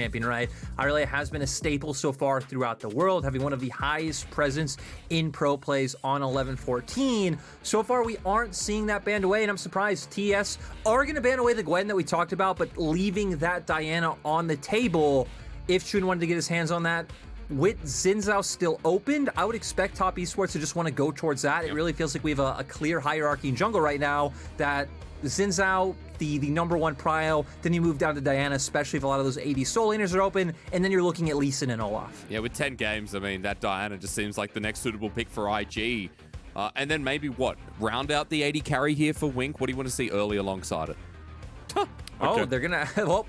champion, right? Irelia has been a staple so far throughout the world, having one of the highest presence in pro plays on 11-14. So far, we aren't seeing that banned away, and I'm surprised TES are going to ban away the Gwen that we talked about, but leaving that Diana on the table if Chun wanted to get his hands on that. With Xin Zhao still opened, I would expect top esports to just want to go towards that. It really feels like we have a clear hierarchy in jungle right now that Xin Zhao, the number one prio, then you move down to Diana, especially if a lot of those AD soul laners are open, and then you're looking at Lee Sin and Olaf. Yeah, with 10 games, I mean, that Diana just seems like the next suitable pick for IG. And then maybe, what, round out the AD carry here for Wink? What do you want to see early alongside it? Okay. Oh, they're going to... Well,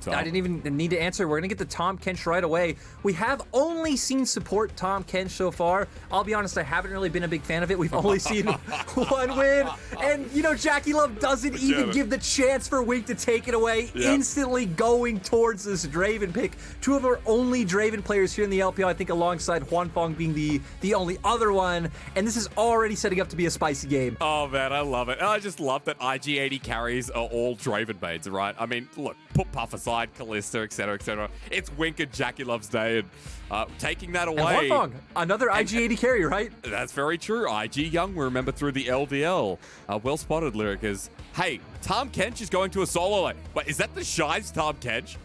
I didn't even need to answer. We're going to get the Tahm Kench right away. We have only seen support Tahm Kench so far. I'll be honest, I haven't really been a big fan of it. We've only seen one win. And, you know, Jackie Love doesn't even give the chance for Wink to take it away, instantly going towards this Draven pick. Two of our only Draven players here in the LPL, I think, alongside Huanfeng being the only other one. And this is already setting up to be a spicy game. Oh, man, I love it. I just love that IG 80 carries are all Draven mains, right? I mean, look, put Puff aside, Kalista, etc., etc. It's Wink and Jackie Love's day, and taking that away. And another IG80 carry, right? That's very true. IG Young, we remember through the LDL. Well spotted, Lyric, is, hey, Tahm Kench is going to a solo lane. Wait, is that the Shy's Tahm Kench?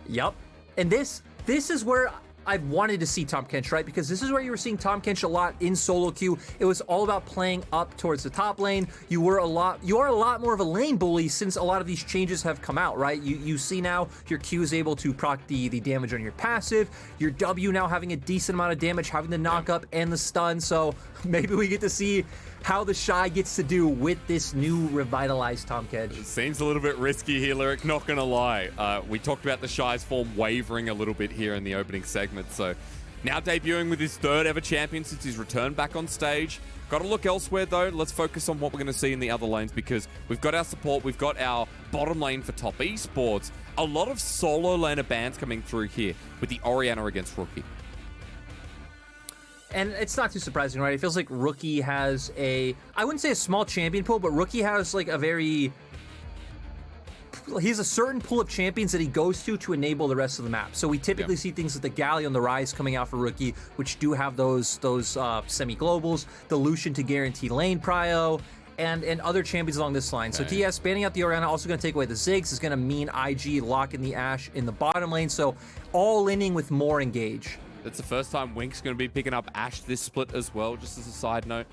Yep. And this is where I've wanted to see Tahm Kench, right? Because this is where you were seeing Tahm Kench a lot in solo queue. It was all about playing up towards the top lane. You are a lot more of a lane bully since a lot of these changes have come out, right? You see now your Q is able to proc the damage on your passive. Your W now having a decent amount of damage, having the knock up and the stun. So maybe we get to see how the Shy gets to do with this new revitalized Tahm Kench. It seems a little bit risky here, Lyric, not gonna lie. We talked about the Shy's form wavering a little bit here in the opening segment, so now debuting with his third ever champion since his return back on stage. Got to look elsewhere though. Let's focus on what we're going to see in the other lanes, because we've got our support, we've got our bottom lane for top esports. A lot of solo laner bans coming through here with the Orianna against Rookie. And it's not too surprising, right? It feels like Rookie has I wouldn't say a small champion pool, but Rookie has like he has a certain pool of champions that he goes to enable the rest of the map. So we typically see things like the Galli on the Rise coming out for Rookie, which do have those semi-globals, the Lucian to guarantee lane prio, and other champions along this line. So TES banning out the Orianna, also going to take away the Ziggs, is going to mean IG locking the Ashe in the bottom lane. So all inning with more engage. That's the first time Wink's going to be picking up Ashe this split as well, just as a side note.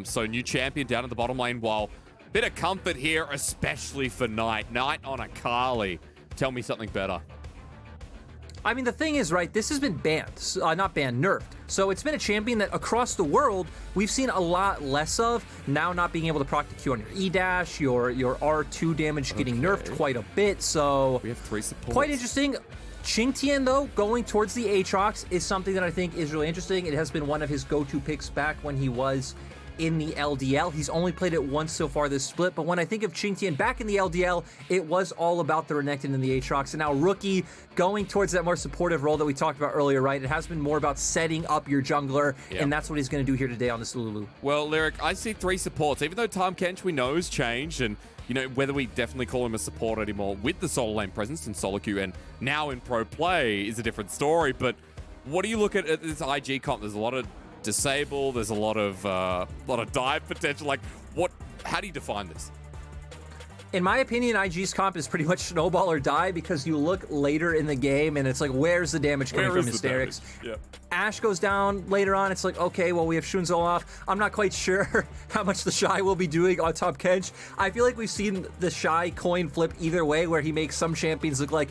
So new champion down at the bottom lane, while bit of comfort here, especially for Knight. Knight on Akali. Tell me something better. I mean, the thing is, right, this has been banned. Not banned, nerfed. So it's been a champion that across the world, we've seen a lot less of. Now not being able to proc the Q on your E-dash, your R2 damage getting nerfed quite a bit. So we have 3 supports. Quite interesting. Qingtian, though, going towards the Aatrox is something that I think is really interesting. It has been one of his go-to picks back when he was in the LDL. He's only played it once so far this split, but when I think of Qingtian back in the LDL, it was all about the Renekton and the Aatrox. And now Rookie going towards that more supportive role that we talked about earlier, right? It has been more about setting up your jungler, and that's what he's going to do here today on this Lulu. Well, Lyric, I see 3 supports. Even though Tahm Kench we know has changed, and you know, whether we definitely call him a support anymore with the solo lane presence in solo queue and now in pro play is a different story. But what do you look at this IG comp? There's a lot of disable, there's a lot of dive potential. Like, how do you define this? In my opinion, IG's comp is pretty much snowball or die, because you look later in the game and it's like, where's the damage coming from Hysterics? Ashe goes down later on. It's like, okay, well, we have Shun off. I'm not quite sure how much the Shy will be doing on top Kench. I feel like we've seen the Shy coin flip either way, where he makes some champions look like,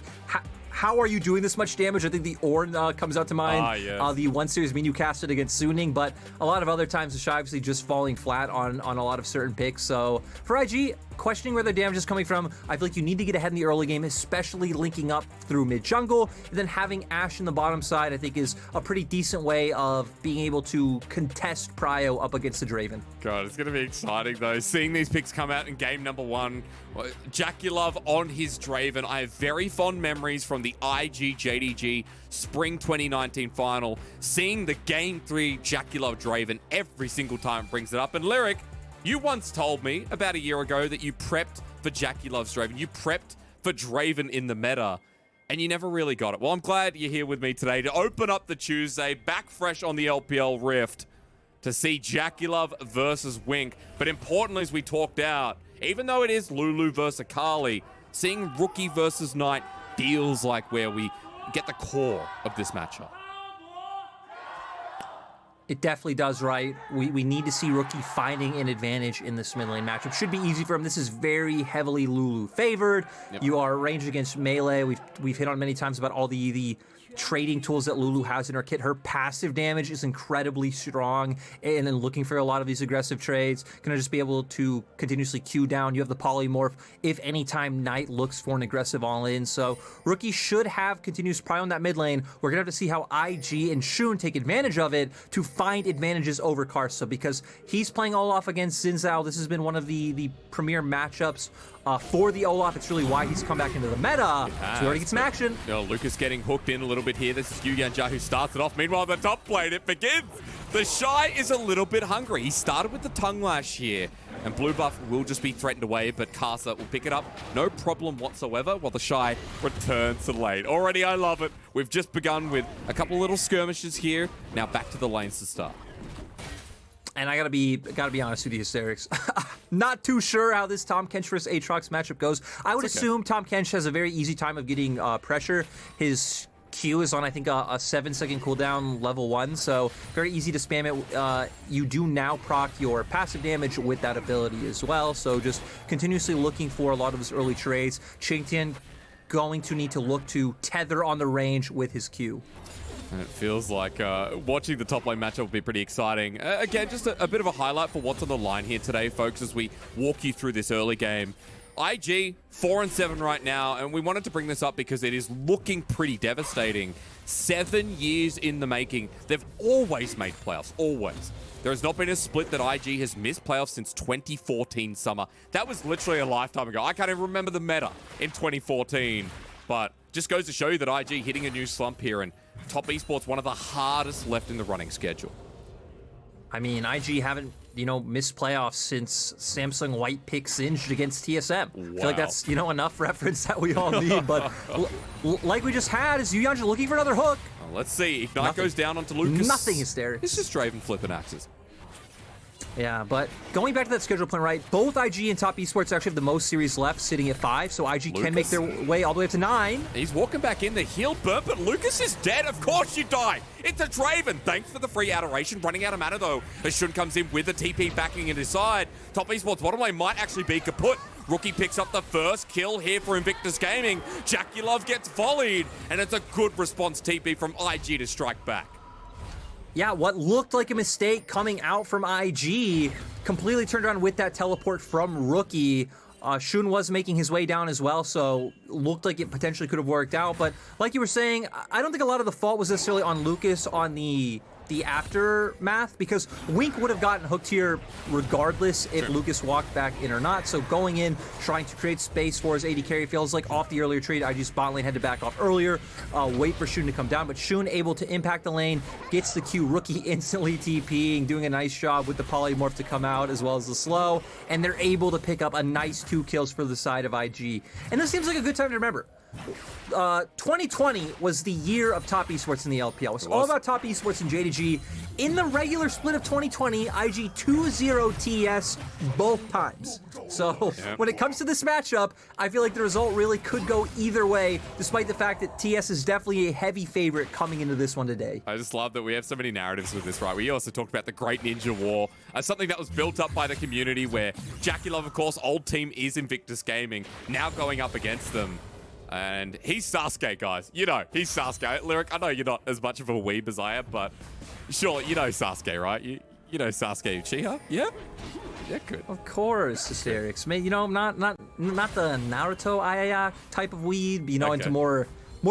how are you doing this much damage? I think the Ornn comes out to mind. The one series menu casted against Suning, but a lot of other times the Shy obviously just falling flat on a lot of certain picks. So for IG, questioning where their damage is coming from, I feel like you need to get ahead in the early game, especially linking up through mid jungle. And then having Ashe in the bottom side, I think, is a pretty decent way of being able to contest prio up against the Draven. God, it's going to be exciting though, seeing these picks come out in game number 1. Jackie Love on his Draven. I have very fond memories from the IG JDG Spring 2019 final, seeing the game 3 Jackie Love Draven every single time it brings it up. And Lyric, you once told me about a year ago that you prepped for Jackie Love's Draven. You prepped for Draven in the meta. and you never really got it. Well, I'm glad you're here with me today to open up the Tuesday, back fresh on the LPL Rift, to see Jackulov versus Wink. But importantly, as we talked out, even though it is Lulu versus Akali, seeing Rookie versus Knight feels like where we get the core of this matchup. It definitely does, right? We need to see Rookie finding an advantage in this mid lane matchup. Should be easy for him. This is very heavily Lulu favored. Yep. You are ranged against melee. We've hit on many times about all the trading tools that Lulu has in her kit. Her passive damage is incredibly strong, and then looking for a lot of these aggressive trades, gonna just be able to continuously Q down. You have the polymorph if anytime Knight looks for an aggressive all-in, so Rookie should have continuous pry on that mid lane. We're gonna have to see how IG and Shun take advantage of it to find advantages over Karsa, because he's playing Olaf against Xin Zhao. This has been one of the premier matchups for the Olaf. It's really why he's come back into the meta. So we already get some action. Lucas getting hooked in a little bit here. This is Yuyanjia who starts it off. Meanwhile, the top lane, it begins. The Shy is a little bit hungry. He started with the tongue lash here, and blue buff will just be threatened away, but Karsa will pick it up. No problem whatsoever, while the Shy returns to the lane. Already, I love it. We've just begun with a couple little skirmishes here. Now back to the lanes to start. And I gotta be honest with you, Hysterics. Not too sure how this Tahm Kench versus Aatrox matchup goes. I would assume Tahm Kench has a very easy time of getting pressure. His Q is on, I think, a 7-second cooldown, level 1, so very easy to spam it. You do now proc your passive damage with that ability as well, so just continuously looking for a lot of his early trades. Qingtian going to need to look to tether on the range with his Q. And it feels like watching the top lane matchup will be pretty exciting. Again, just a bit of a highlight for what's on the line here today, folks, as we walk you through this early game. IG, 4-7 right now, and we wanted to bring this up because it is looking pretty devastating. 7 years in the making. They've always made playoffs, always. There has not been a split that IG has missed playoffs since 2014 summer. That was literally a lifetime ago. I can't even remember the meta in 2014, but just goes to show you that IG hitting a new slump here, and top esports, one of the hardest left in the running schedule. I mean, IG haven't, missed playoffs since Samsung White pick singed against TSM. Wow. I feel like that's, enough reference that we all need. But like we just had, is Yuyanjia looking for another hook? Well, let's see. Ignite goes down onto Lucas. Nothing hysterics. It's just Draven flipping axes. Yeah, but going back to that schedule point, right, both IG and top esports actually have the most series left, sitting at 5, so IG can make their way all the way up to 9. He's walking back in, the heal burn, but Lucas is dead. Of course you die. It's a Draven. Thanks for the free adoration. Running out of mana, though, as Shun comes in with the TP backing at his side. Top esports bottom lane might actually be kaput. Rookie picks up the first kill here for Invictus Gaming. Jackulov gets volleyed, and it's a good response TP from IG to strike back. Yeah, what looked like a mistake coming out from IG completely turned around with that teleport from Rookie. Shun was making his way down as well, so looked like it potentially could have worked out. But like you were saying, I don't think a lot of the fault was necessarily on Lucas on the aftermath, because Wink would have gotten hooked here regardless if Lucas walked back in or not. So going in, trying to create space for his AD carry feels like off the earlier trade. IG's bot lane had to back off earlier, wait for Shun to come down, but Shun able to impact the lane, gets the Q. Rookie instantly TPing, doing a nice job with the polymorph to come out as well as the slow, and they're able to pick up a nice 2 kills for the side of IG. And this seems like a good time to remember. 2020 was the year of top esports in the LPL. It was all about top esports in J2G. In the regular split of 2020, IG 2-0 TES both times. So when it comes to this matchup, I feel like the result really could go either way, despite the fact that TS is definitely a heavy favorite coming into this one today. I just love that we have so many narratives with this, right? We also talked about the Great Ninja War, something that was built up by the community, where Jackulov, of course, old team is Invictus Gaming, now going up against them. And he's Sasuke, guys. He's Sasuke. Lyric, I know you're not as much of a weeb as I am, but sure, you know Sasuke, right? You know Sasuke Uchiha? Yeah? Yeah, good. Of course, Hysterics. Not the Naruto type of weeb, into more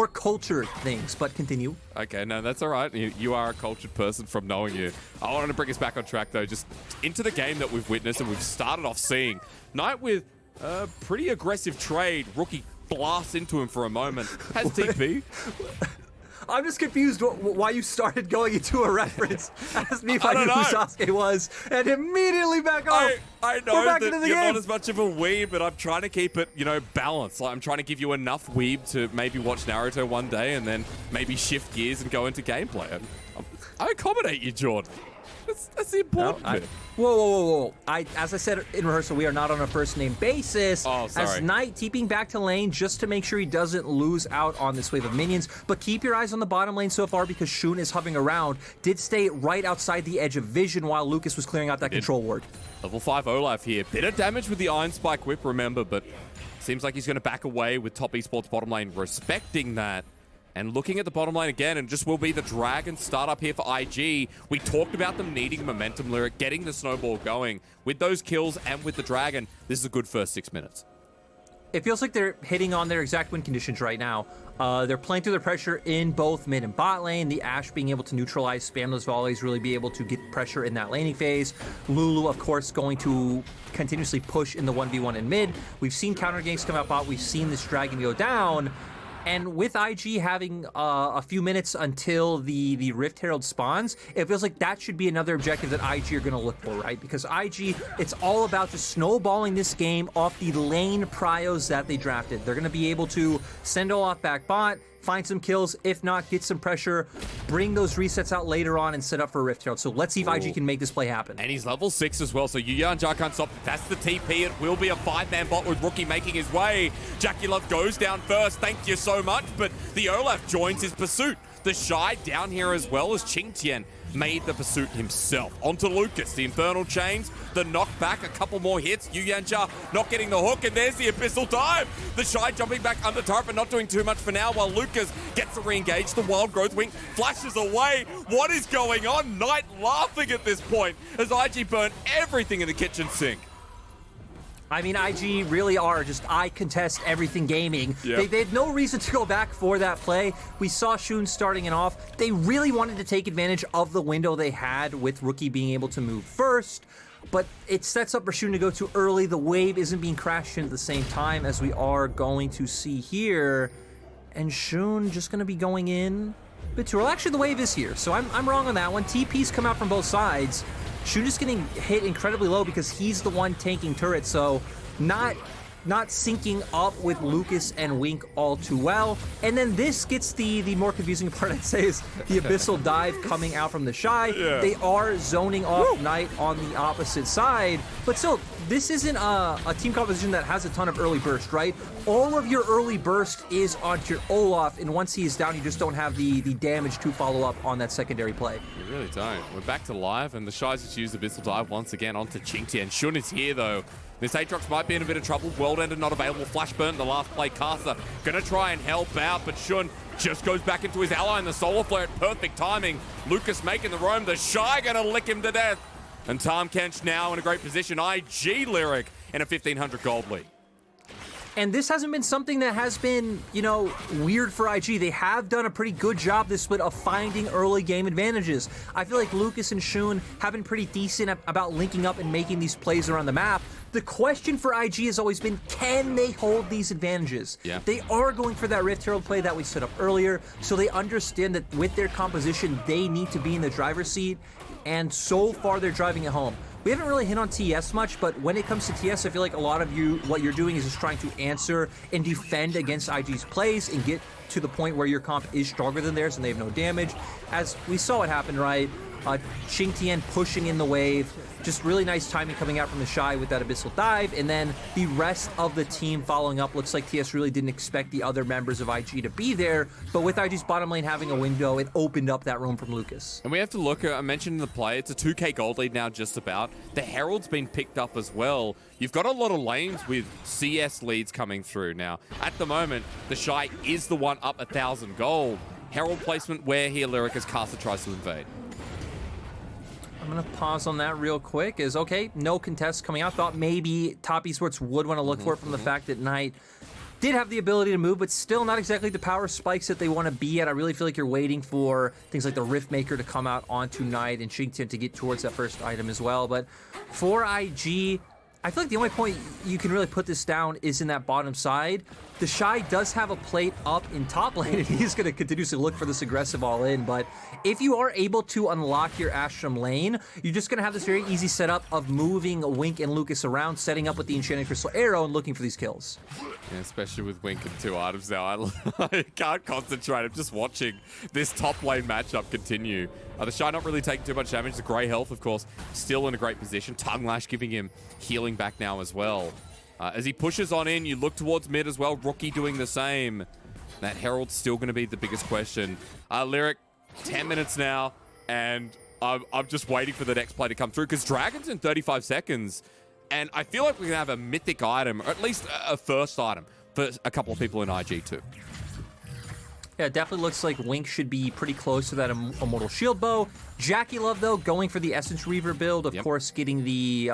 cultured things, but continue. Okay, no, that's all right. You are a cultured person from knowing you. I wanted to bring us back on track, though, just into the game that we've witnessed and we've started off seeing. Knight with a pretty aggressive trade. Rookie blasts into him for a moment. Has TP. I'm just confused why you started going into a reference. Asked me if I knew who Sasuke was, and immediately back off. I know that you're not as much of a weeb, but I'm trying to keep it, balanced. Like, I'm trying to give you enough weeb to maybe watch Naruto one day and then maybe shift gears and go into gameplay. I accommodate you, Jordan. That's the important bit. Whoa. As I said in rehearsal, we are not on a first-name basis. Oh, sorry. As Knight TPing back to lane just to make sure he doesn't lose out on this wave of minions. But keep your eyes on the bottom lane so far because Shun is hovering around. Did stay right outside the edge of vision while Lucas was clearing out that control ward. Level 5 Olaf here. Bit of damage with the Iron Spike Whip, remember, but seems like he's going to back away with top esports bottom lane respecting that. And looking at the bottom lane again, and just will be the Dragon startup here for IG. We talked about them needing momentum, Lyric, getting the snowball going. With those kills and with the Dragon, this is a good first 6 minutes. It feels like they're hitting on their exact win conditions right now. They're playing through their pressure in both mid and bot lane. The Ashe being able to neutralize, spam those volleys, really be able to get pressure in that laning phase. Lulu, of course, going to continuously push in the 1v1 in mid. We've seen counter ganks come out bot. We've seen this Dragon go down. And with IG having a few minutes until the Rift Herald spawns, it feels like that should be another objective that IG are going to look for, right? Because IG, it's all about just snowballing this game off the lane prios that they drafted. They're going to be able to send Olaf back bot, find some kills, if not, get some pressure, bring those resets out later on and set up for a Rift Herald. So let's see if IG can make this play happen. And he's level 6 as well, so Yuya and Ja can't stop. That's the TP. It will be a 5-man bot with Rookie making his way. Jackie Love goes down first. Thank you so much. But the Olaf joins his pursuit. The Shy down here as well as Ching Tian made the pursuit himself. Onto Lucas, the Infernal Chains, the knockback, a couple more hits. Yu Yanjia not getting the hook, and there's the Abyssal Dive. The Shy jumping back under turret, but not doing too much for now, while Lucas gets to re-engage. The Wild Growth Wing flashes away. What is going on? Knight laughing at this point as IG burn everything in the kitchen sink. I mean, IG really are just I contest everything gaming. Yep. They had no reason to go back for that play. We saw Shun starting it off. They really wanted to take advantage of the window they had with Rookie being able to move first, but it sets up for Shun to go too early. The wave isn't being crashed in at the same time as we are going to see here. And Shun just going to be going in a bit too early. Actually, the wave is here, so I'm wrong on that one. TP's come out from both sides. Shun is getting hit incredibly low because he's the one tanking turret, so not syncing up with Lucas and Wink all too well. And then this gets the more confusing part, I'd say, is the Abyssal Dive coming out from the Shy. Yeah. They are zoning off Knight on the opposite side, but still, this isn't a team composition that has a ton of early burst, right? All of your early burst is onto your Olaf, and once he is down, you just don't have the damage to follow up on that secondary play. You really don't. We're back to live, and the Shies just use Abyssal Dive once again onto Chinky, and Shun is here, though. This Aatrox might be in a bit of trouble. World Ender not available. Flash burn the last play. Casa gonna try and help out, but Shun just goes back into his ally in the Solar Flare at perfect timing. Lucas making the roam. The Shy gonna lick him to death. And Tahm Kench now in a great position. IG Lyric in a 1,500 gold lead. And this hasn't been something that has been, weird for IG. They have done a pretty good job this split of finding early game advantages. I feel like Lucas and Shun have been pretty decent about linking up and making these plays around the map. The question for IG has always been, can they hold these advantages? Yeah. They are going for that Rift Herald play that we set up earlier, so they understand that with their composition, they need to be in the driver's seat, and so far they're driving it home. We haven't really hit on TES much, but when it comes to TES, I feel like a lot of what you're doing is just trying to answer and defend against IG's plays and get to the point where your comp is stronger than theirs and they have no damage. As we saw what happened, right? Ching Tian pushing in the wave, just really nice timing coming out from the Shy with that Abyssal Dive, and then the rest of the team following up. Looks like TS really didn't expect the other members of IG to be there, but with IG's bottom lane having a window, it opened up that room from Lucas. And we have to look at, I mentioned in the play, it's a 2k gold lead now just about. The Herald's been picked up as well. You've got a lot of lanes with CS leads coming through now. At the moment, the Shy is the one up 1,000 gold. Herald placement where here, Lyric, as Casa tries to invade. I'm going to pause on that real quick. Is okay, no contests coming out. Thought maybe Top Esports would want to look for it from the fact that Knight did have the ability to move, but still not exactly the power spikes that they want to be at. I really feel like you're waiting for things like the Rift Maker to come out onto Knight and Ching Tian to get towards that first item as well. But for IG, I feel like the only point you can really put this down is in that bottom side. The Shy does have a plate up in top lane, and he's going to continuously look for this aggressive all-in, but if you are able to unlock your Astrum lane, you're just going to have this very easy setup of moving Wink and Lucas around, setting up with the Enchanted Crystal Arrow, and looking for these kills. Yeah, especially with Wink and 2 items now. I can't concentrate. I'm just watching this top lane matchup continue. The Shy not really taking too much damage. The Grey health, of course, still in a great position. Tongue Lash giving him healing back now as well. As he pushes on in, you look towards mid as well. Rookie doing the same. That Herald's still going to be the biggest question. Lyric, 10 minutes now, and I'm just waiting for the next play to come through, because Dragon's in 35 seconds, and I feel like we're going to have a mythic item, or at least a first item, for a couple of people in IG too. Yeah, it definitely looks like Wink should be pretty close to that Immortal Shield Bow. Jackie Love, though, going for the Essence Reaver build. Of course, getting the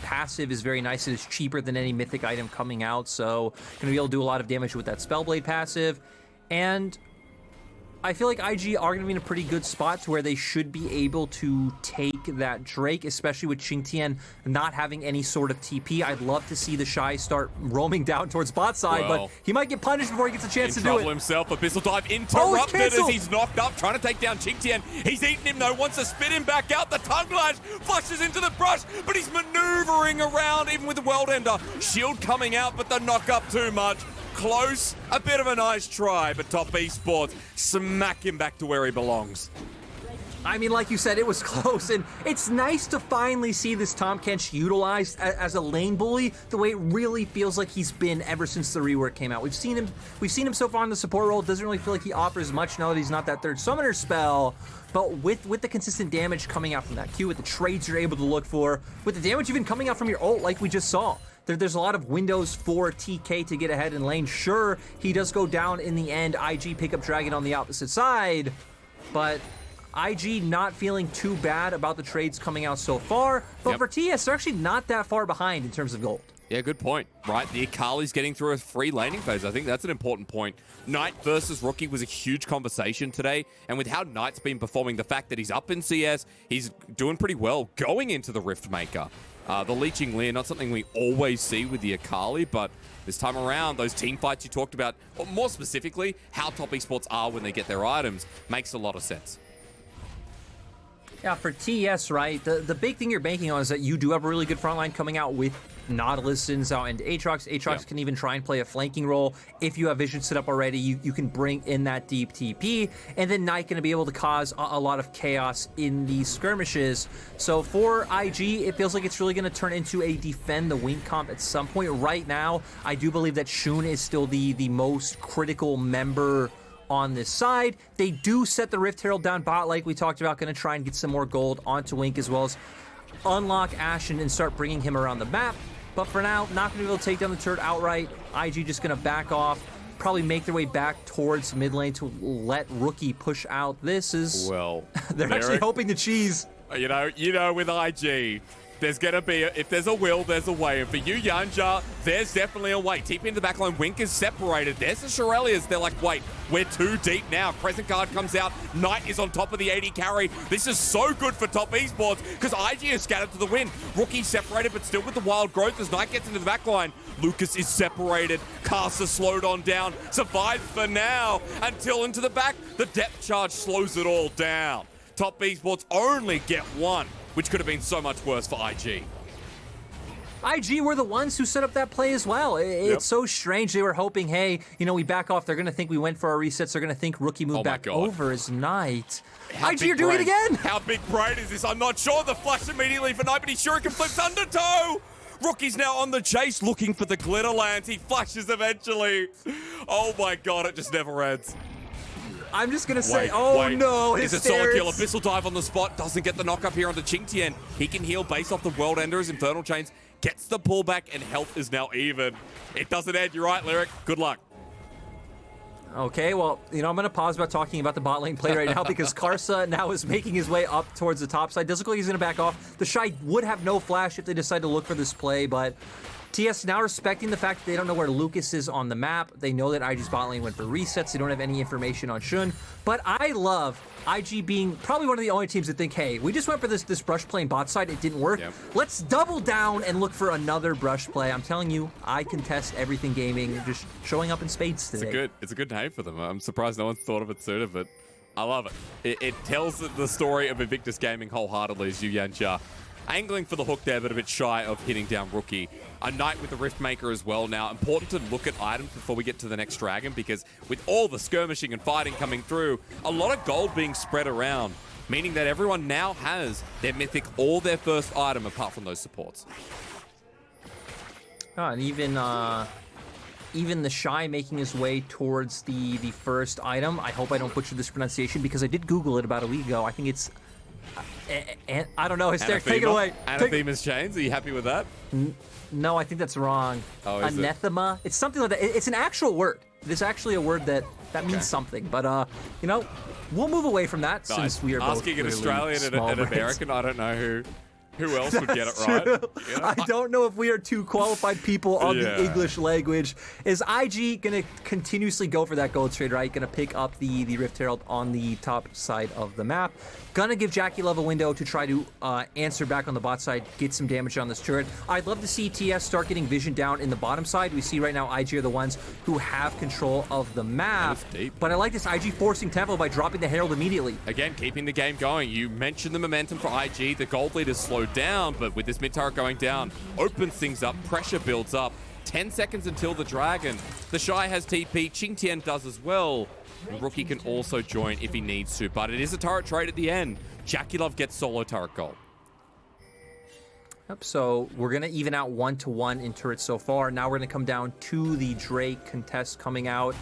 passive is very nice. It is cheaper than any mythic item coming out, so going to be able to do a lot of damage with that Spellblade passive. And I feel like IG are going to be in a pretty good spot to where they should be able to take that Drake, especially with Xingtian not having any sort of TP. I'd love to see the Shy start roaming down towards bot side, but he might get punished before he gets a chance to do it. Himself, Abyssal Dive interrupted as he's knocked up, trying to take down Xingtian. He's eaten him though, wants to spit him back out. The Tongue Lash flushes into the brush, but he's maneuvering around even with the World Ender. Shield coming out, but the knock up too much. Close, a bit of a nice try, but Top Esports smack him back to where he belongs. I mean, like you said, it was close, and it's nice to finally see this Tahm Kench utilized as a lane bully the way it really feels like he's been ever since the rework came out. We've seen him so far in the support role. It doesn't really feel like he offers much now that he's not that third summoner spell. But with the consistent damage coming out from that Q, with the trades you're able to look for, with the damage even coming out from your ult like we just saw, there's a lot of windows for TK to get ahead in lane. Sure, he does go down in the end. IG pick up Dragon on the opposite side, but IG not feeling too bad about the trades coming out so far. But for TES, they're actually not that far behind in terms of gold. Yeah, good point. Right, the Akali's getting through a free laning phase. I think that's an important point. Knight versus Rookie was a huge conversation today, and with how Knight's been performing, the fact that he's up in CS, he's doing pretty well going into the Riftmaker. The Leeching Leer, not something we always see with the Akali, but this time around, those team fights you talked about, or more specifically, how Top Esports are when they get their items, makes a lot of sense. Yeah, for TES, right, the big thing you're banking on is that you do have a really good front line coming out with Nautilus, Sins out, and Aatrox. Aatrox can even try and play a flanking role. If you have vision set up already, you can bring in that deep TP, and then Knight going to be able to cause a lot of chaos in these skirmishes. So for IG, it feels like it's really going to turn into a defend the Wink comp at some point. Right now, I do believe that Shun is still the most critical member on this side. They do set the Rift Herald down bot like we talked about, going to try and get some more gold onto Wink, as well as unlock Ashen and start bringing him around the map. But for now, not going to be able to take down the turret outright. IG just going to back off, probably make their way back towards mid lane to let Rookie push out. This is... Well, they're actually hoping to cheese. You know, with IG, there's going to be, if there's a will, there's a way. And for you, Yanja, there's definitely a way. TP in the backline, Wink is separated. There's the Shirelias. They're like, wait, we're too deep now. Crescent Guard comes out. Knight is on top of the 80 carry. This is so good for Top Esports because IG is scattered to the wind. Rookie separated, but still with the wild growth as Knight gets into the backline. Lucas is separated. Caster slowed on down. Survives for now until into the back. The depth charge slows it all down. Top Esports only get one, which could have been so much worse for IG. IG were the ones who set up that play as well. It's so strange. They were hoping, hey, we back off. They're going to think we went for our resets. They're going to think Rookie moved back over as Knight. IG are doing it again. How big brain is this? I'm not sure. The flash immediately for Knight, but he Shuriken flips undertow. Rookie's now on the chase looking for the Glitterlands. He flashes eventually. Oh my God, it just never ends. I'm just going to say, no, it's a solid kill. Abyssal Dive on the spot. Doesn't get the knock up here onto Xingtian. He can heal based off the World Ender's Infernal Chains. Gets the pullback, and health is now even. It doesn't end. You're right, Lyric. Good luck. Okay, well, I'm going to pause about talking about the bot lane play right now because Karsa now is making his way up towards the top side. Doesn't look like he's going to back off. The Shy would have no flash if they decide to look for this play, but TS now respecting the fact that they don't know where Lucas is on the map. They know that IG's bot lane went for resets. They don't have any information on Shun. But I love IG being probably one of the only teams that think, hey, we just went for this brush play bot side. It didn't work. Yep. Let's double down and look for another brush play. I'm telling you, I contest everything gaming, just showing up in spades today. It's a good name for them. I'm surprised no one's thought of it sooner, but I love it. It tells the story of Invictus Gaming wholeheartedly as Yu Yanxia angling for the hook there, but a bit shy of hitting down Rookie. A Knight with the Riftmaker as well now. Important to look at items before we get to the next Dragon, because with all the skirmishing and fighting coming through, a lot of gold being spread around, meaning that everyone now has their Mythic or their first item apart from those supports. Oh, and even the Shy making his way towards the first item. I hope I don't butcher this pronunciation because I did Google it about a week ago. I think it's... I don't know. Hysteric, take it away. Anathema's Chains, are you happy with that? No, I think that's wrong. Oh, is Anathema. It's something like that. It's an actual word. It's actually a word that means something. But, you know, we'll move away from that since we are both asking an Australian and an American, I don't know who else would get it right. You know? I don't know if we are two qualified people on the English language. Is IG going to continuously go for that gold trade, right? Going to pick up the Rift Herald on the top side of the map. Gonna give Jackie Love a window to try to answer back on the bot side, get some damage on this turret. I'd love to see TS start getting vision down in the bottom side. We see right now IG are the ones who have control of the map. But I like this IG forcing tempo by dropping the Herald immediately. Again, keeping the game going. You mentioned the momentum for IG. The gold lead has slowed down, but with this mid turret going down, opens things up, pressure builds up. 10 seconds until the Dragon. The Shy has TP, Qingtian does as well. And Rookie can also join if he needs to, but it is a turret trade at the end. Jackie Love gets solo turret gold. Yep, so we're going to even out 1-to-1 in turrets so far. Now we're going to come down to the Drake contest coming out.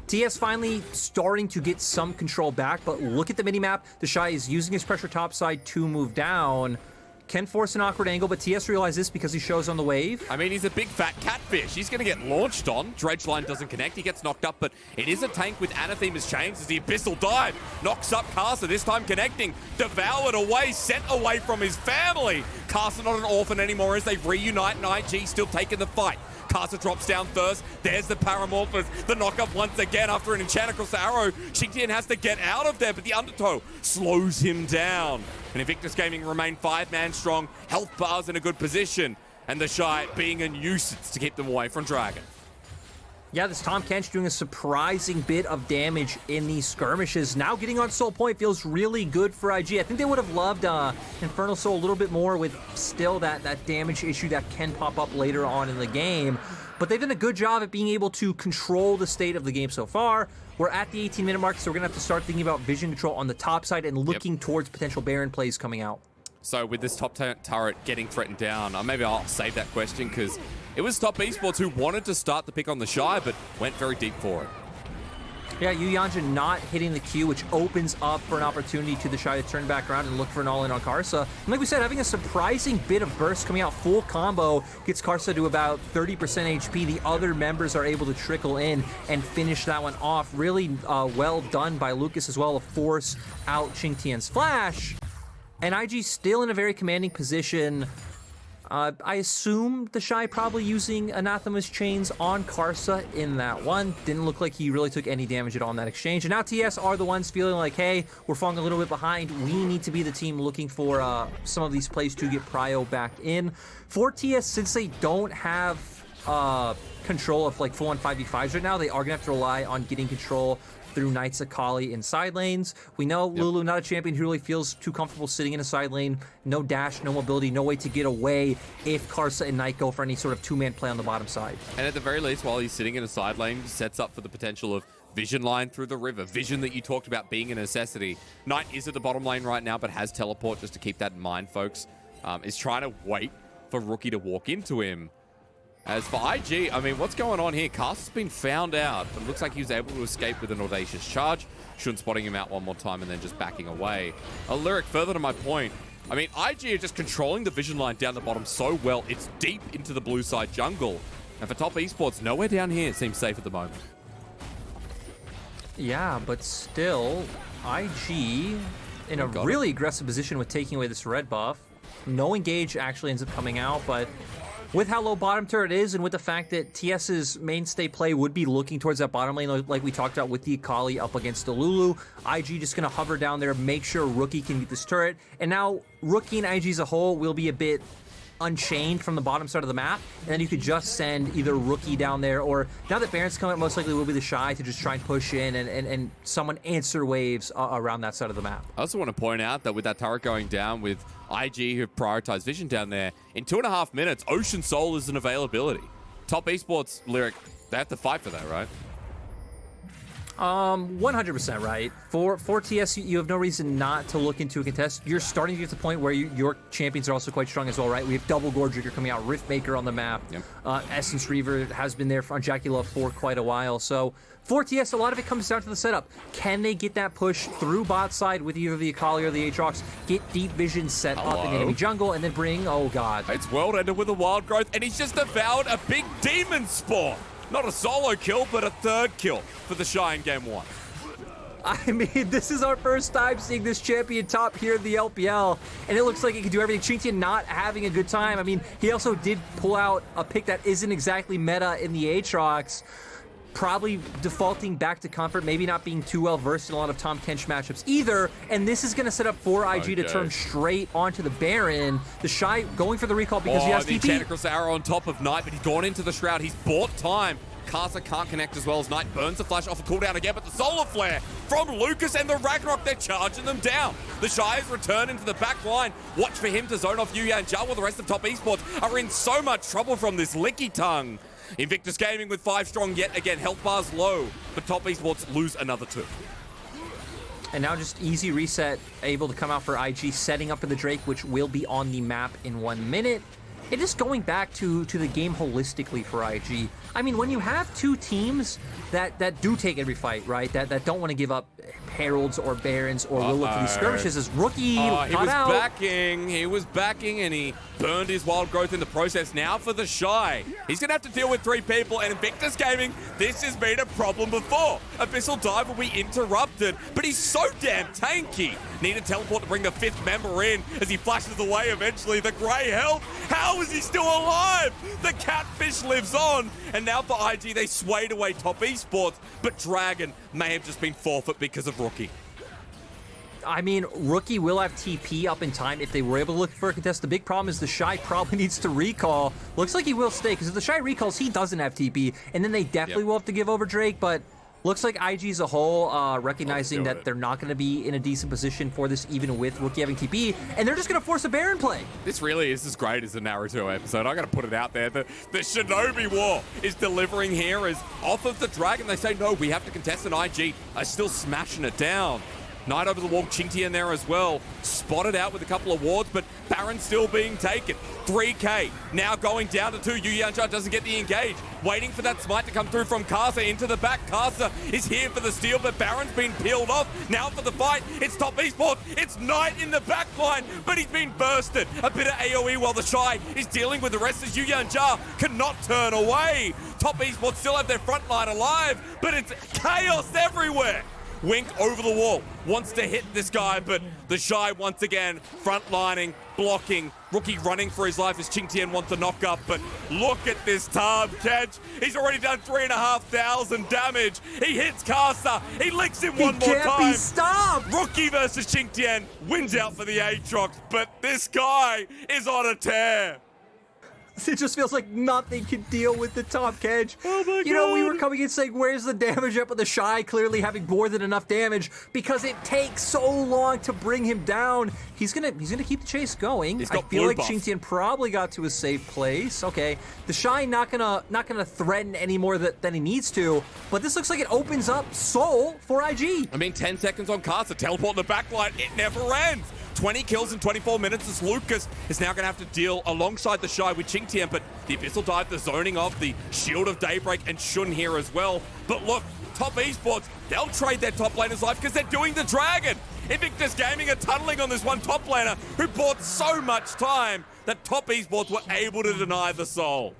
TS finally starting to get some control back, but look at the minimap. The Shy is using his pressure topside to move down. Can force an awkward angle, but TS realizes this because he shows on the wave. I mean, he's a big fat catfish. He's going to get launched on. Dredge line doesn't connect. He gets knocked up, but it is a tank with Anathema's Chains as the Abyssal dive. Knocks up Karsa, this time connecting. Devoured away, sent away from his family. Karsa not an orphan anymore as they reunite, and IG still taking the fight. Karsa drops down first. There's the Paramorphos. The knockup once again after an enchant across the arrow. Qingtian has to get out of there, but the undertow slows him down. And Invictus Gaming remain 5-man strong. Health bars in a good position. And the Shy being a nuisance to keep them away from Dragon. Yeah, this Tahm Kench doing a surprising bit of damage in these skirmishes. Now getting on Soul Point feels really good for IG. I think they would have loved Infernal Soul a little bit more with still that damage issue that can pop up later on in the game. But they've done a good job at being able to control the state of the game so far. We're at the 18-minute mark, so we're going to have to start thinking about vision control on the top side and looking towards potential Baron plays coming out. So with this top turret getting threatened down, maybe I'll save that question because it was Top Esports who wanted to start the pick on the Shy, but went very deep for it. Yeah, Yu Yanxia not hitting the Q, which opens up for an opportunity to the Shy to turn back around and look for an all-in on Karsa. And like we said, having a surprising bit of burst coming out, full combo, gets Karsa to about 30% HP. The other members are able to trickle in and finish that one off. Really well done by Lucas as well to force out Qingtian's flash. And IG still in a very commanding position. I assume the Shy probably using Anathema's Chains on Karsa in that one. Didn't look like he really took any damage at all in that exchange. And now TS are the ones feeling like, hey, we're falling a little bit behind. We need to be the team looking for some of these plays to get Prio back in. For TS, since they don't have control of like full-on 5v5s right now, they are going to have to rely on getting control through Knights Akali in side lanes. We know Lulu, not a champion who really feels too comfortable sitting in a side lane. No dash, no mobility, no way to get away if Karsa and Knight go for any sort of two-man play on the bottom side. And at the very least, while he's sitting in a side lane, sets up for the potential of vision line through the river. Vision that you talked about being a necessity. Knight is at the bottom lane right now, but has teleport, just to keep that in mind, folks. Is trying to wait for Rookie to walk into him. As for IG, I mean, what's going on here? Karsa's been found out, but it looks like he was able to escape with an audacious charge. Shun spotting him out one more time and then just backing away. A lyric further to my point. I mean, IG are just controlling the vision line down the bottom so well. It's deep into the blue side jungle. And for Top Esports, nowhere down here seems safe at the moment. Yeah, but still, IG in a really aggressive position with taking away this red buff. No engage actually ends up coming out, but with how low bottom turret is and with the fact that TS's mainstay play would be looking towards that bottom lane like we talked about with the Akali up against the Lulu, IG just going to hover down there, make sure Rookie can get this turret. And now Rookie and IG as a whole will be a bit unchained from the bottom side of the map, and then you could just send either Rookie down there, or now that Baron's coming, most likely will be the Shy to just try and push in and someone answer waves around that side of the map. I also want to point out that with that turret going down, with IG who've prioritized Vision down there, in 2.5 minutes, Ocean Soul is an availability. Top Esports, Lyric, they have to fight for that, right? 100% right. For TS, you have no reason not to look into a contest. You're starting to get to the point where your champions are also quite strong as well, right? We have Double Gorger coming out, Riftmaker on the map. Yep. Essence Reaver has been there on Jackie Love for quite a while. So for TS, a lot of it comes down to the setup. Can they get that push through bot side with either the Akali or the Aatrox, get Deep Vision set up in enemy jungle, and then bring, oh god. It's World Ender with a Wild Growth, and he's just devoured a big Demon Spawn. Not a solo kill, but a third kill for the Shy in game 1. I mean, this is our first time seeing this champion top here in the LPL, and it looks like he can do everything. Chintian not having a good time. I mean, he also did pull out a pick that isn't exactly meta in the Aatrox, probably defaulting back to comfort, maybe not being too well versed in a lot of Tom Kench matchups either, and this is going to set up for IG to turn straight onto the Baron. The Shy going for the recall because he has the TP. Enchantress arrow on top of Knight, but he's gone into the Shroud. He's bought time. Karsa can't connect as well as Knight burns the flash off a cooldown again, but the Solar Flare from Lucas and the Ragnarok, they're charging them down. The Shy is returning into the back line. Watch for him to zone off Yuya and Jal, while the rest of Top Esports are in so much trouble from this Licky Tongue. Invictus Gaming with 5 strong yet again. Health bars low, but Top Esports lose another 2. And now just easy reset, able to come out for IG, setting up for the Drake, which will be on the map in 1 minute. And just going back to the game holistically for IG. I mean, when you have two teams that do take every fight, right? That don't want to give up Heralds or Barons or will look for these skirmishes, as Rookie he was out. backing, and he burned his Wild Growth in the process. Now for the Shy. He's going to have to deal with 3 people, and Invictus Gaming, this has been a problem before. Abyssal Dive will be interrupted, but he's so damn tanky. Need a teleport to bring the 5th member in as he flashes away eventually. The Grey Health, how is he still alive? The Catfish lives on, and now for IG, they swayed away Top Esports, but Dragon may have just been forfeit because of Rookie. I mean, Rookie will have TP up in time if they were able to look for a contest. The big problem is the Shy probably needs to recall. Looks like he will stay, because if the Shy recalls, he doesn't have TP, and then they definitely will have to give over Drake, but looks like IG as a whole recognizing that they're not going to be in a decent position for this, even with Rookie having TP, and they're just going to force a Baron play. This really is as great as the Naruto episode. I got to put it out there. The Shinobi War is delivering here as off of the Dragon. They say, no, we have to contest an IG. Are still smashing it down. Knight over the wall, Chinty in there as well. Spotted out with a couple of wards, but Baron still being taken. 3K, now going down to 2. Yu Yanjia doesn't get the engage. Waiting for that smite to come through from Karsa into the back. Karsa is here for the steal, but Baron's been peeled off. Now for the fight, it's Top Esports. It's Knight in the back line, but he's been bursted. A bit of AoE while the Shy is dealing with the rest as Yu Yanjia cannot turn away. Top Esports still have their front line alive, but it's chaos everywhere. Wink over the wall, wants to hit this guy, but the Shy once again frontlining, blocking. Rookie running for his life as Qingtian wants to knock up, but look at this Tom Kench. He's already done 3,500 damage. He hits Karsa. He licks him one more time. He can't be stopped. Rookie versus Qingtian wins out for the Aatrox, but this guy is on a tear. It just feels like nothing can deal with the Tom Kench. Oh my God. You know, we were coming in saying, where's the damage up with the Shy clearly having more than enough damage because it takes so long to bring him down. He's gonna keep the chase going. I feel like Qingtian probably got to a safe place. Okay, the Shy not gonna threaten any more than he needs to, but this looks like it opens up Soul for IG. I mean, 10 seconds on Karsa, teleport in the backline, it never ends. 20 kills in 24 minutes as Lucas is now going to have to deal alongside the Shy with Qingtian, but the Abyssal Dive, the zoning off, the Shield of Daybreak, and Shun here as well. But look, Top Esports, they'll trade their top laner's life because they're doing the Dragon. Invictus Gaming are tunneling on this one top laner who bought so much time that Top Esports were able to deny the Soul.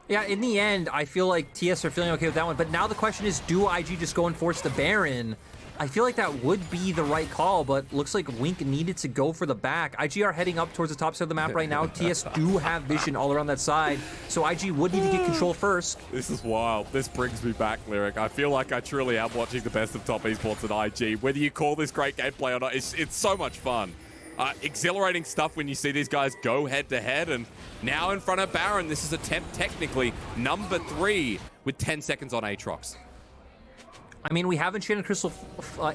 Yeah, in the end, I feel like TS are feeling okay with that one, but now the question is, do IG just go and force the Baron? I feel like that would be the right call, but looks like Wink needed to go for the back. IG are heading up towards the top side of the map right now. TS do have vision all around that side, so IG would need to get control first. This is wild. This brings me back, Lyric. I feel like I truly am watching the best of top esports at IG. Whether you call this great gameplay or not, it's so much fun. Exhilarating stuff when you see these guys go head-to-head, and now in front of Baron, this is attempt technically number 3 with 10 seconds on Aatrox. I mean, we have Enchanted Crystal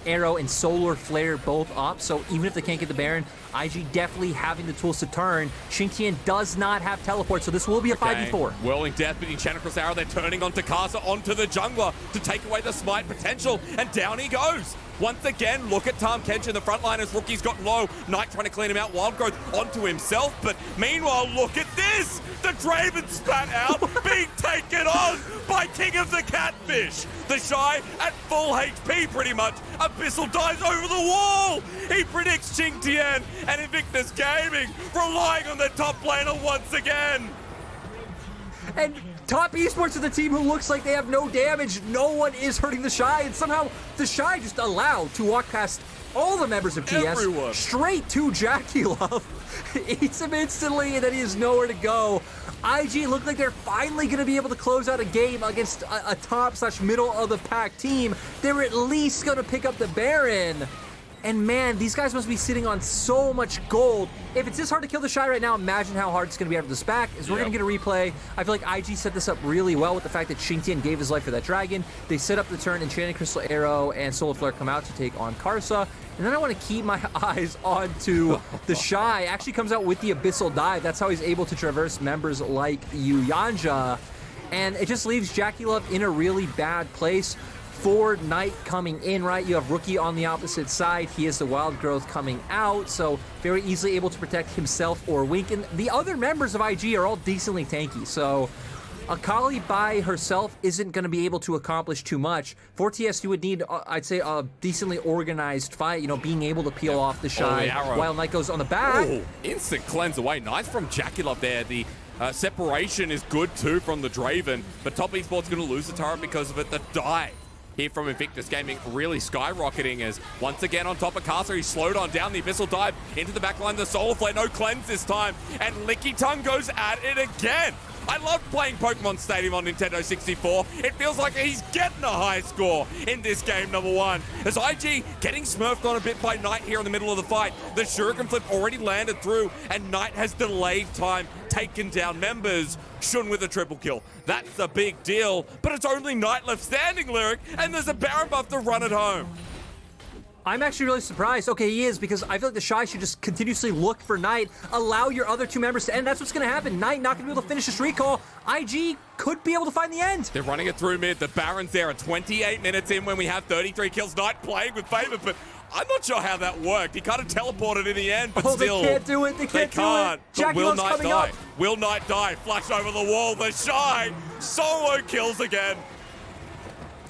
Arrow and Solar Flare both up, so even if they can't get the Baron, IG definitely having the tools to turn. Xingtian does not have teleport, so this will be a 5v4. Whirling Death, but Enchanted Crystal Arrow, they're turning on Takasa onto the jungler to take away the smite potential, and down he goes. Once again, look at Tahm Kench in the front line as Rookie's got low. Knight trying to clean him out. Wild Growth onto himself. But meanwhile, look at this. The Draven spat out being taken on by King of the Catfish. The Shy at full HP pretty much. Abyssal dives over the wall. He predicts Xingtian and Invictus Gaming relying on the top laner once again. And Top Esports are the team who looks like they have no damage. No one is hurting the Shy, and somehow the Shy just allowed to walk past all the members of TS straight to Jackie Love. Eats him instantly, and then he has nowhere to go. IG look like they're finally going to be able to close out a game against a top/middle of the pack team. They're at least going to pick up the Baron. And man, these guys must be sitting on so much gold. If it's this hard to kill the Shy right now, imagine how hard it's going to be after this back. We're going to get a replay. I feel like IG set this up really well with the fact that Xingtian gave his life for that dragon. They set up the turn, Enchanted Crystal Arrow and Solar Flare come out to take on Karsa. And then I want to keep my eyes onto the Shy. Actually comes out with the Abyssal Dive. That's how he's able to traverse members like Yuyanja. And it just leaves Jackie Love in a really bad place. For Knight coming in, right? You have Rookie on the opposite side. He has the Wild Growth coming out, so very easily able to protect himself or Wink. And the other members of IG are all decently tanky, so Akali by herself isn't going to be able to accomplish too much. For TS, you would need, I'd say, a decently organized fight, you know, being able to peel off the Shy while Knight goes on the back. Ooh, instant cleanse away. Nice from Jackie Love there. The separation is good too from the Draven, but Top Esports going to lose the turret because of it. The dive here from Invictus Gaming really skyrocketing as once again on top of Karsa, he's slowed on down the Abyssal Dive into the backline, the Solar Flare, no cleanse this time, and Licky Tongue goes at it again. I love playing Pokemon Stadium on Nintendo 64. It feels like he's getting a high score in this game, number 1. As IG getting smurfed on a bit by Knight here in the middle of the fight. The Shuriken Flip already landed through, and Knight has delayed time, taken down members. Shun with a triple kill. That's a big deal, but it's only Knight left standing, Lyric, and there's a Baron buff to run it home. I'm actually really surprised. Okay, he is, because I feel like the Shy should just continuously look for Knight, allow your other 2 members to end. That's what's going to happen. Knight not going to be able to finish this recall. IG could be able to find the end. They're running it through mid. The Baron's there at 28 minutes in when we have 33 kills. Knight playing with favor, but I'm not sure how that worked. He kind of teleported in the end, but still. They can't do it. They can't do it. But will Knight die? Will Knight die? Flash over the wall. The Shy solo kills again.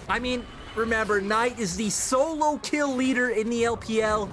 I mean, remember, Knight is the solo kill leader in the LPL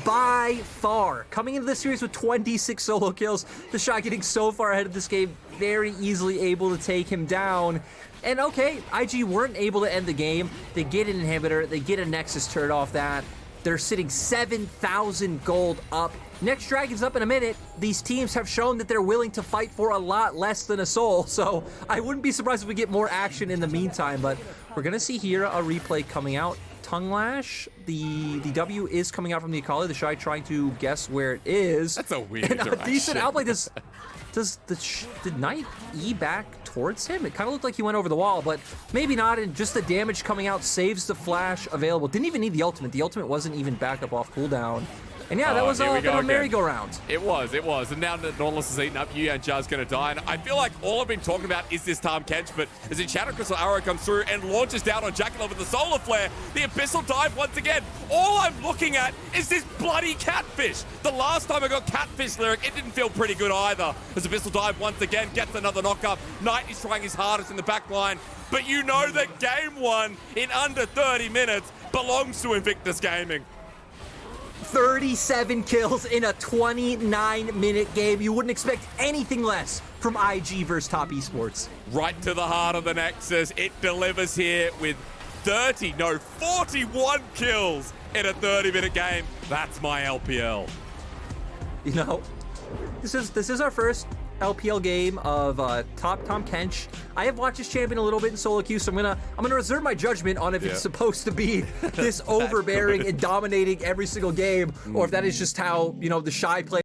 by far. Coming into this series with 26 solo kills, the Shy getting so far ahead of this game, very easily able to take him down. And okay, IG weren't able to end the game. They get an inhibitor, they get a Nexus turret off that. They're sitting 7,000 gold up. Next Dragon's up in a minute. These teams have shown that they're willing to fight for a lot less than a soul, so I wouldn't be surprised if we get more action in the meantime, but we're gonna see here a replay coming out. Tongue Lash, the W is coming out from the Akali. The Shy trying to guess where it is. That's a weird and direction. A decent outplay. Did Knight E back towards him? It kind of looked like he went over the wall, but maybe not, and just the damage coming out saves the flash available. Didn't even need the ultimate. The ultimate wasn't even back up off cooldown. And yeah, that was a merry-go-round. It was. And now that Nautilus is eaten up, Yuyanja's going to die. And I feel like all I've been talking about is this Tahm Kench, but as Enchanted Crystal Arrow comes through and launches down on Jackie Love with the Solar Flare, the Abyssal Dive once again. All I'm looking at is this bloody Catfish. The last time I got Catfish, Lyric, it didn't feel pretty good either. As Abyssal Dive once again gets another knock-up. Knight is trying his hardest in the back line, but you know that game 1 in under 30 minutes belongs to Invictus Gaming. 37 kills in a 29-minute game. You wouldn't expect anything less from IG versus Top Esports. Right to the heart of the Nexus. It delivers here with 41 kills in a 30-minute game. That's my LPL. You know, this is our first LPL game of top Tom Kench. I have watched this champion a little bit in solo queue, so I'm gonna reserve my judgment on if it's supposed to be this overbearing and dominating every single game, or if that is just how, you know, the Shy play.